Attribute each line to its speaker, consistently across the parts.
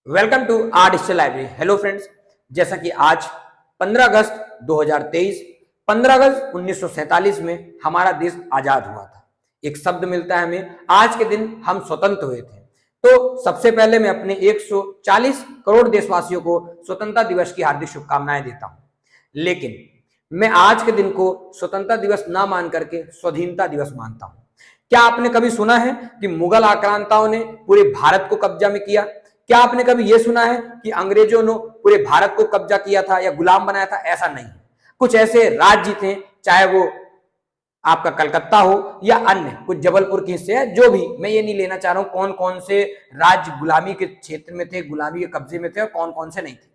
Speaker 1: Welcome to our digital library. Hello friends, जैसा कि आज 15 अगस्त 2023, 15 अगस्त 1947 में हमारा देश आजाद हुआ था। एक शब्द मिलता है हमें, आज के दिन हम स्वतंत्र हुए थे। तो सबसे पहले मैं अपने 140 करोड़ देशवासियों को स्वतंत्रता दिवस की हार्दिक शुभकामनाएं देता हूं। लेकिन मैं आज के दिन को स्वतंत्रता दिवस ना मान करके स्वाधीनता दिवस मानता हूं। क्या आपने कभी सुना है कि मुगल आक्रांताओं ने पूरे भारत को कब्जा में किया? क्या आपने कभी यह सुना है कि अंग्रेजों ने पूरे भारत को कब्जा किया था या गुलाम बनाया था? ऐसा नहीं है। कुछ ऐसे राज्य थे, चाहे वो आपका कलकत्ता हो या अन्य कुछ जबलपुर के हिस्से है, जो भी, मैं ये नहीं लेना चाह रहा हूं कौन कौन से राज्य गुलामी के क्षेत्र में थे, गुलामी के कब्जे में थे और कौन कौन से नहीं थे।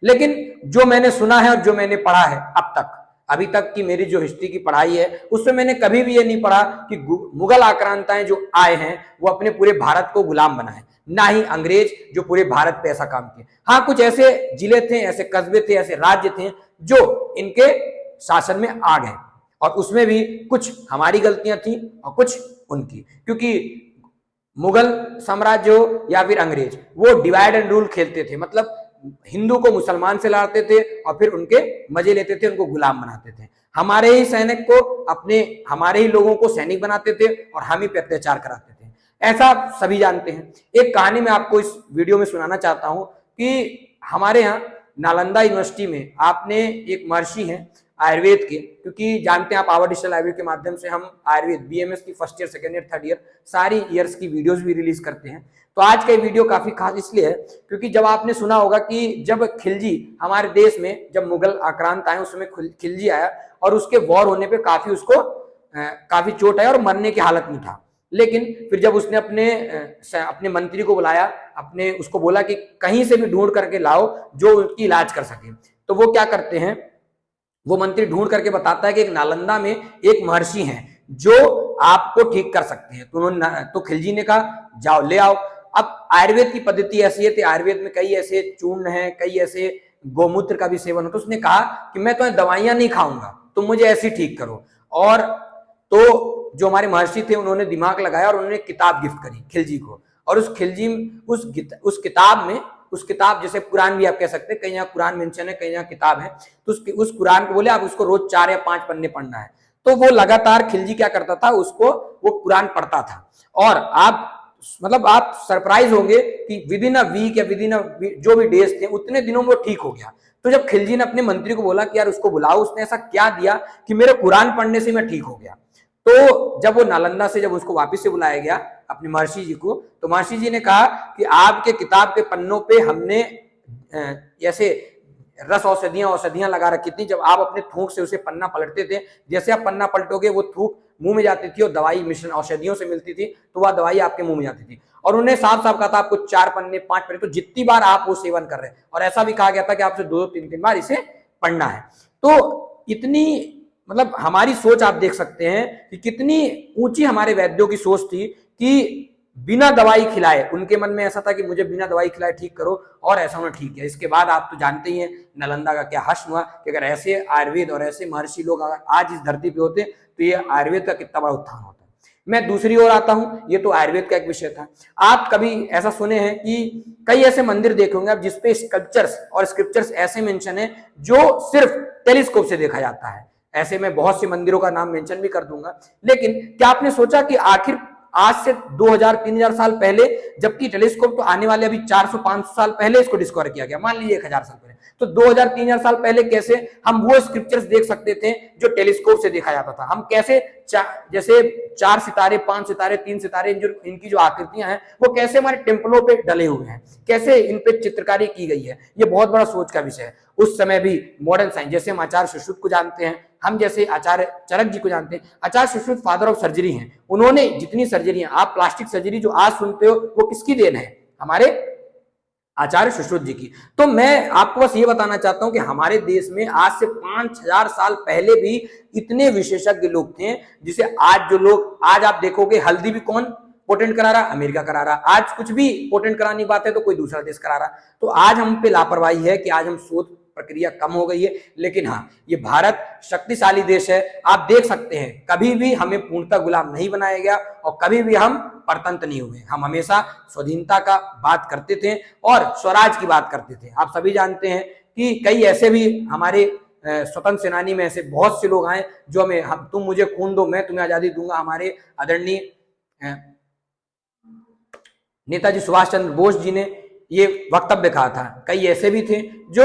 Speaker 1: लेकिन जो मैंने सुना है और जो मैंने पढ़ा है अब तक, अभी तक की मेरी जो हिस्ट्री की पढ़ाई है, उसमें मैंने कभी भी ये नहीं पढ़ा कि मुगल आक्रांताएं जो आए हैं वो अपने पूरे भारत को गुलाम बनाए, ना ही अंग्रेज जो पूरे भारत पे ऐसा काम किए। हाँ, कुछ ऐसे जिले थे, ऐसे कस्बे थे, ऐसे राज्य थे जो इनके शासन में आ गए, और उसमें भी कुछ हमारी गलतियां थी और कुछ उनकी, क्योंकि मुगल साम्राज्य हो या फिर अंग्रेज, वो डिवाइड एंड रूल खेलते थे। मतलब हिंदू को मुसलमान से लड़ते थे और फिर उनके मजे लेते थे, उनको गुलाम बनाते थे। हमारे ही सैनिक को अपने, हमारे ही लोगों को सैनिक बनाते थे और हम ही पे अत्याचार कराते थे। ऐसा सभी जानते हैं। एक कहानी मैं आपको इस वीडियो में सुनाना चाहता हूं कि हमारे यहाँ नालंदा यूनिवर्सिटी में आपने एक महर्षि हैं आयुर्वेद के, क्योंकि जानते हैं आप आवर डिजिटल लाइब्रेरी के माध्यम से हम आयुर्वेद बीएमएस की first year, second year, third year सारी ईयर्स की वीडियोस भी रिलीज करते हैं। तो आज का वीडियो काफी खास इसलिए है क्योंकि जब आपने सुना होगा कि जब खिलजी हमारे देश में, जब मुगल आक्रांत आए उस समय खिलजी आया और उसके वॉर होने पे काफी उसको काफी चोट आई और मरने की हालत में था। लेकिन फिर जब उसने अपने मंत्री को बुलाया, अपने उसको बोला कि कहीं से भी ढूंढ करके लाओ जो उसकी इलाज कर सके, तो वो क्या करते हैं, वो मंत्री ढूंढ करके बताता है कि एक नालंदा में एक महर्षि हैं जो आपको ठीक कर सकते हैं। तो खिलजी ने कहा जाओ ले आओ। अब आयुर्वेद की पद्धति ऐसी है, आयुर्वेद में कई ऐसे चूर्ण हैं, कई ऐसे गोमूत्र का भी सेवन होता है। उसने कहा कि मैं तो दवाइयां नहीं खाऊंगा, तुम मुझे ऐसी ठीक करो। और तो जो हमारे महर्षि थे उन्होंने दिमाग लगाया और उन्होंने किताब गिफ्ट करी खिलजी को। और उस खिलजी उस किताब में, उस किताब जैसे कुरान भी आप कह सकते हैं, कहीं यहाँ कुरान मेंशन है, कहीं यहाँ किताब है, तो उस कुरान को बोले आप उसको रोज 4 या 5 पन्ने पढ़ना है। तो वो लगातार खिलजी क्या करता था, उसको वो कुरान पढ़ता था। और आप मतलब आप सरप्राइज होंगे कि विद इन अ वीक या विद इन जो भी डेज थे उतने दिनों में वो ठीक हो गया। तो जब खिलजी ने अपने मंत्री को बोला कि यार उसको बुलाओ, उसने ऐसा क्या दिया कि मेरे कुरान पढ़ने से मैं ठीक हो गया। तो जब वो नालंदा से जब उसको वापस से बुलाया गया अपने महर्षि जी को, तो महर्षि जी ने कहा कि आपके किताब के पन्नों पे हमने ऐसे रस औषधियां लगा रखी थी। जब आप अपने थूक से उसे पन्ना पलटते थे, जैसे आप पन्ना पलटोगे वो थूक मुंह में जाती थी और दवाई मिश्रण औषधियों से मिलती थी, तो वह दवाई आपके मुंह में जाती थी। और उन्हें साफ साफ कहा था आपको 4 पन्ने 5 पन्ने, तो जितनी बार आप वो सेवन कर रहे हैं, और ऐसा भी कहा गया था कि आपसे 2-2 3-3 बार इसे पढ़ना है। तो इतनी मतलब हमारी सोच आप देख सकते हैं कि कितनी ऊंची हमारे वैद्यों की सोच थी कि बिना दवाई खिलाए, उनके मन में ऐसा था कि मुझे बिना दवाई खिलाए ठीक करो, और ऐसा उन्होंने ठीक किया। इसके बाद आप तो जानते ही हैं नालंदा का क्या हश्र हुआ कि अगर ऐसे आयुर्वेद और ऐसे महर्षि लोग अगर आज इस धरती पे होते तो ये आयुर्वेद का कितना बड़ा उत्थान होता। मैं दूसरी ओर आता हूं, ये तो आयुर्वेद का एक विषय था। आप कभी ऐसा सुने हैं कि कई ऐसे मंदिर देखे होंगे आप जिसपे स्कल्पचर्स और स्क्रिप्चर्स ऐसे मेंशन है जो सिर्फ टेलीस्कोप से देखा जाता है। ऐसे मैं बहुत से मंदिरों का नाम मेंशन भी कर दूंगा। लेकिन क्या आपने सोचा कि आखिर आज से 2000-3000 साल पहले, जबकि टेलीस्कोप तो आने वाले अभी 400-500 साल पहले इसको डिस्कवर किया गया, मान लीजिए 1000 साल पहले, तो 2000-3000 साल पहले कैसे हम वो स्क्रिप्चर्स देख सकते थे जो टेलीस्कोप से देखा जाता था? हम कैसे जैसे 4 सितारे, 5 सितारे, 3 सितारे, इनकी जो आकृतियां हैं वो कैसे हमारे टेम्पलों पे डले हुए हैं, कैसे इन पे चित्रकारी की गई है, ये बहुत बड़ा सोच का विषय है। उस समय भी मॉडर्न साइंस, जैसे हम आचार्य सुश्रुत को जानते हैं, हम जैसे आचार्य चरक जी को जानते हैं, आचार्य सुश्रुत फादर ऑफ सर्जरी हैं। उन्होंने जितनी सर्जरियां, आप प्लास्टिक सर्जरी जो आज सुनते हो वो किसकी देन है? हमारे आचार्य सुश्रुत जी की। तो मैं आपको बस ये बताना चाहता हूं कि हमारे देश में आज से 5000 साल पहले भी इतने विशेषज्ञ लोग थे, जिसे आज जो लोग, आज आप देखोगे हल्दी भी कौन पोटेंट करा रहा? अमेरिका करा रहा। आज कुछ भी पोटेंट करानी बात है तो कोई दूसरा देश करा रहा। तो आज हम पे लापरवाही है कि आज हम शोध प्रक्रिया कम हो गई है। लेकिन हाँ, ये भारत शक्तिशाली देश है, आप देख सकते हैं कभी भी हमें पूर्णतः गुलाम नहीं बनाया गया और कभी भी हम परतंत्र नहीं हुए। हम हमेशा स्वाधीनता का बात करते थे और स्वराज की बात करते थे। आप सभी जानते हैं कि कई ऐसे भी हमारे स्वतंत्र सेनानी में ऐसे बहुत से लोग आए जो हमें, हम तुम मुझे खून दो मैं तुम्हें आजादी दूंगा। हमारे आदरणीय नेताजी सुभाष चंद्र बोस जी ने ये वक्तव्य कहा था। कई ऐसे भी थे जो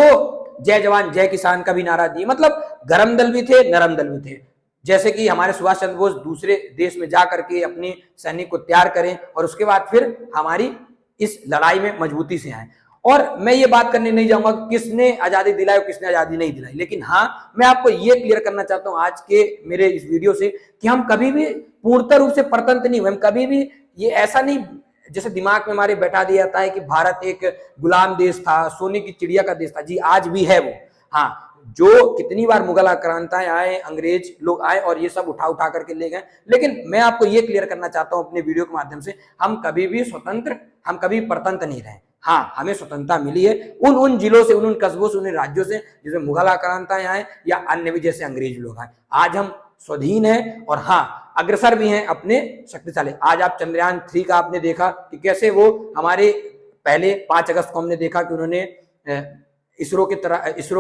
Speaker 1: जय जवान जय किसान का भी नारा दिए, मतलब गरम दल भी थे, नरम दल भी थे। जैसे कि हमारे सुभाष चंद्र बोस दूसरे देश में जा करके अपने सैनिक को तैयार करें और उसके बाद फिर हमारी इस लड़ाई में मजबूती से आए। और मैं ये बात करने नहीं जाऊंगा कि किसने आजादी दिलाई और किसने आजादी नहीं दिलाई, लेकिन हाँ मैं आपको ये क्लियर करना चाहता हूं आज के मेरे इस वीडियो से कि हम कभी भी पूर्णतः रूप से परतंत्र नहीं हुए। हम कभी भी ये ऐसा नहीं जैसे दिमाग में हमारे बैठा दिया जाता है कि भारत एक गुलाम देश था, सोने की चिड़िया का देश था। जी आज भी है वो। हाँ, जो कितनी बार मुगल आक्रांताएं आए, अंग्रेज लोग आए और ये सब उठा करके ले गए, लेकिन मैं आपको ये क्लियर करना चाहता हूं अपने वीडियो के माध्यम से, हम कभी भी स्वतंत्र, हम कभी परतंत्र नहीं रहे। हाँ, हमें स्वतंत्रता मिली है उन जिलों से, उन कस्बों से, उन राज्यों से जिसमें मुगल आक्रांताएं आए या अन्य भी जैसे अंग्रेज लोग आए। आज हम स्वाधीन हैं और हाँ अग्रसर भी हैं अपने शक्तिशाली। आज आप चंद्रयान 3 का आपने देखा कि कैसे वो हमारे पहले 5 अगस्त को हमने देखा कि उन्होंने इसरो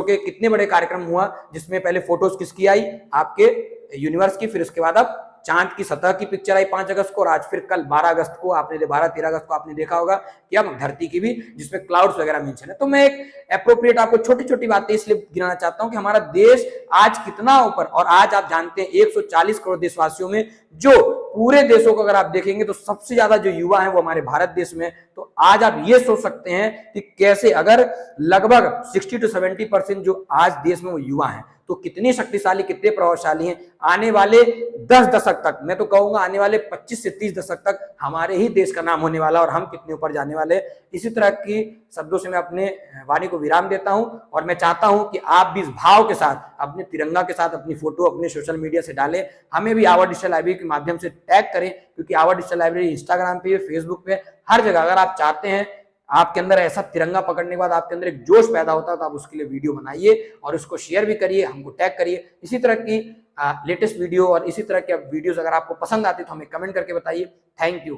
Speaker 1: के कितने बड़े कार्यक्रम हुआ, जिसमें पहले फोटोज किसकी आई, आपके यूनिवर्स की, फिर उसके बाद अब चांद की सतह की पिक्चर आई 5 अगस्त को, और आज फिर कल 12 अगस्त को आपने 12-13 अगस्त को आपने देखा होगा कि अब धरती की भी, जिसमें क्लाउड्स वगैरह मेंशन है। तो मैं एक एप्रोप्रिएट आपको छोटी छोटी बातें इसलिए गिनाना चाहता हूं कि हमारा देश आज कितना ऊपर, और आज आप जानते हैं 140 करोड़ देशवासियों में जो पूरे देशों को अगर आप देखेंगे तो सबसे ज्यादा जो युवा है वो हमारे भारत देश में। तो आज आप ये सोच सकते हैं कि कैसे अगर लगभग 60 से 70% जो आज देश में वो युवा हैं तो कितनी शक्तिशाली, कितने प्रभावशाली हैं। आने वाले 10 दशक तक, मैं तो कहूंगा आने वाले 25 से 30 दशक तक हमारे ही देश का नाम होने वाला और हम कितने ऊपर जाने वाले। इसी तरह की शब्दों से मैं अपने वाणी को विराम देता हूं और मैं चाहता हूं कि आप भी इस भाव के साथ अपने तिरंगा के साथ अपनी फोटो अपने सोशल मीडिया से डालें। हमें भी आवर डिजिटल लाइब्रेरी के माध्यम से टैग करें, क्योंकि आवर डिजिटल लाइब्रेरी इंस्टाग्राम पे, फेसबुक पे, हर जगह अगर आप चाहते हैं आपके अंदर ऐसा तिरंगा पकड़ने के बाद आपके अंदर एक जोश पैदा होता है तो आप उसके लिए वीडियो बनाइए और उसको शेयर भी करिए, हमको टैग करिए। इसी तरह की लेटेस्ट वीडियो और इसी तरह के वीडियोस अगर आपको पसंद आते तो हमें कमेंट करके बताइए। Thank you.